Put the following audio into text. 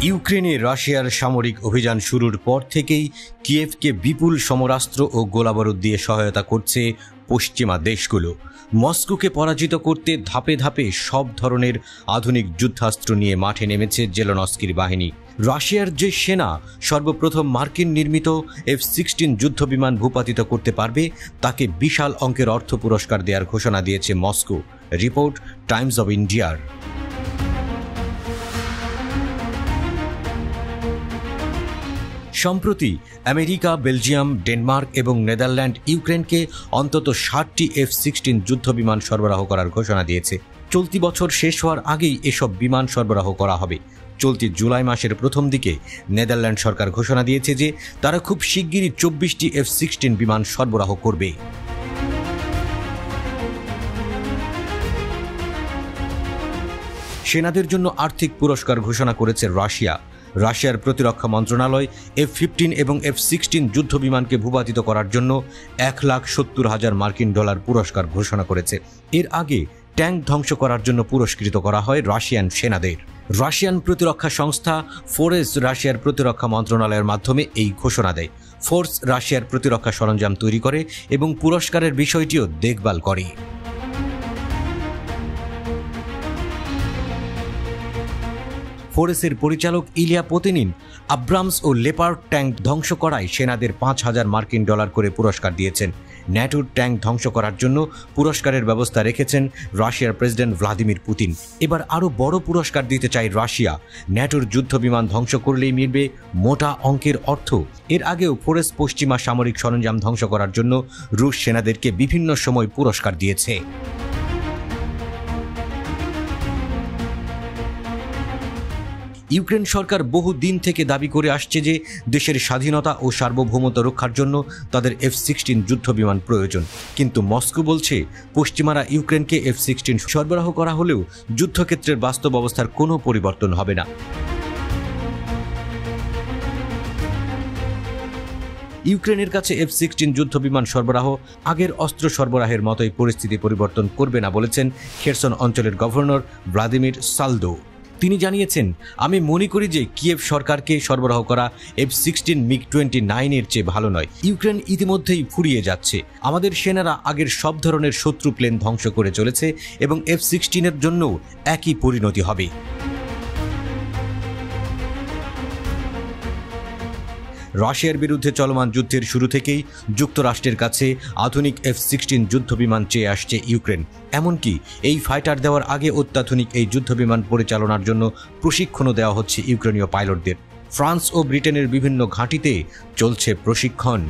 ইউক্রেনে রাশিয়ার সামরিক অভিযান শুরুর পর থেকেই কিয়েভকে বিপুল সমরাস্ত্র ও গোলাবারুদ দিয়ে সহায়তা করছে পশ্চিমা দেশগুলো। মস্কোকে পরাজিত করতে ধাপে ধাপে সব ধরনের আধুনিক যুদ্ধাস্ত্র নিয়ে মাঠে নেমেছে জেলেনস্কির বাহিনী। রাশিয়ার যে সেনা সর্বপ্রথম মার্কিন নির্মিত F-16 যুদ্ধবিমান ভূপাতিত করতে পারবে তাকে বিশাল অঙ্কের অর্থ পুরস্কার দেওয়ার ঘোষণা দিয়েছে মস্কো। রিপোর্ট টাইমস অব ইন্ডিয়ার। সম্প্রতি আমেরিকা, বেলজিয়াম, ডেনমার্ক এবং নেদারল্যান্ড ইউক্রেনকে অন্তত 60টি F-16 যুদ্ধবিমান সরবরাহ করার ঘোষণা দিয়েছে। চলতি বছর শেষ হওয়ার আগেই এসব বিমান সরবরাহ করা হবে। চলতি জুলাই মাসের প্রথম দিকে নেদারল্যান্ড সরকার ঘোষণা দিয়েছে যে তারা খুব শিগগিরই 24টি F-16 বিমান সরবরাহ করবে। সেনাদের জন্য আর্থিক পুরস্কার ঘোষণা করেছে রাশিয়া। রাশিয়ার প্রতিরক্ষা মন্ত্রণালয় F-15 এবং F-16 যুদ্ধবিমানকে ভূপাতিত করার জন্য $1,70,000 মার্কিন পুরস্কার ঘোষণা করেছে। এর আগে ট্যাঙ্ক ধ্বংস করার জন্য পুরস্কৃত করা হয় রাশিয়ান সেনাদের। রাশিয়ান প্রতিরক্ষা সংস্থা ফোর্স রাশিয়ার প্রতিরক্ষা মন্ত্রণালয়ের মাধ্যমে এই ঘোষণা দেয়। ফোর্স রাশিয়ার প্রতিরক্ষা সরঞ্জাম তৈরি করে এবং পুরস্কারের বিষয়টিও দেখভাল করে। ফোর্সের পরিচালক ইলিয়া পোতিনিন আব্রামস ও লেপার্ড ট্যাঙ্ক ধ্বংস করায় সেনাদের $5,000 মার্কিন করে পুরস্কার দিয়েছেন। ন্যাটোর ট্যাঙ্ক ধ্বংস করার জন্য পুরস্কারের ব্যবস্থা রেখেছেন রাশিয়ার প্রেসিডেন্ট ভ্লাদিমির পুতিন। এবার আরও বড় পুরস্কার দিতে চায় রাশিয়া। ন্যাটোর যুদ্ধবিমান ধ্বংস করলেই মিলবে মোটা অঙ্কের অর্থ। এর আগেও ফোর্স পশ্চিমা সামরিক সরঞ্জাম ধ্বংস করার জন্য রুশ সেনাদেরকে বিভিন্ন সময় পুরস্কার দিয়েছে। ইউক্রেন সরকার বহু দিন থেকে দাবি করে আসছে যে দেশের স্বাধীনতা ও সার্বভৌমত্ব রক্ষার জন্য তাদের F-16 যুদ্ধবিমান প্রয়োজন। কিন্তু মস্কো বলছে পশ্চিমারা ইউক্রেনকে F-16 সরবরাহ করা হলেও যুদ্ধক্ষেত্রের বাস্তব অবস্থার কোনো পরিবর্তন হবে না। ইউক্রেনের কাছে F-16 যুদ্ধবিমান সরবরাহ আগের অস্ত্র সরবরাহের মতোই পরিস্থিতি পরিবর্তন করবে না বলেছেন খেরসন অঞ্চলের গভর্নর ভ্লাদিমির সালদো। তিনি জানিয়েছেন, আমি মনে করি যে কিয়েভ সরকারকে সরবরাহ করা F-16 MiG-29 এর চেয়ে ভালো নয়। ইউক্রেন ইতিমধ্যেই ফুরিয়ে যাচ্ছে। আমাদের সেনারা আগের সব ধরনের শত্রু প্লেন ধ্বংস করে চলেছে এবং F-16 এর জন্যও একই পরিণতি হবে। রাশিয়ার বিরুদ্ধে চলমান যুদ্ধের শুরু থেকেই যুক্তরাষ্ট্রের কাছে আধুনিক F-16 যুদ্ধবিমান চেয়ে আসছে ইউক্রেন। এমনকি এই ফাইটার দেওয়ার আগে অত্যাধুনিক এই যুদ্ধবিমান পরিচালনার জন্য প্রশিক্ষণও দেওয়া হচ্ছে ইউক্রেনীয় পাইলটদের। ফ্রান্স ও ব্রিটেনের বিভিন্ন ঘাঁটিতে চলছে প্রশিক্ষণ।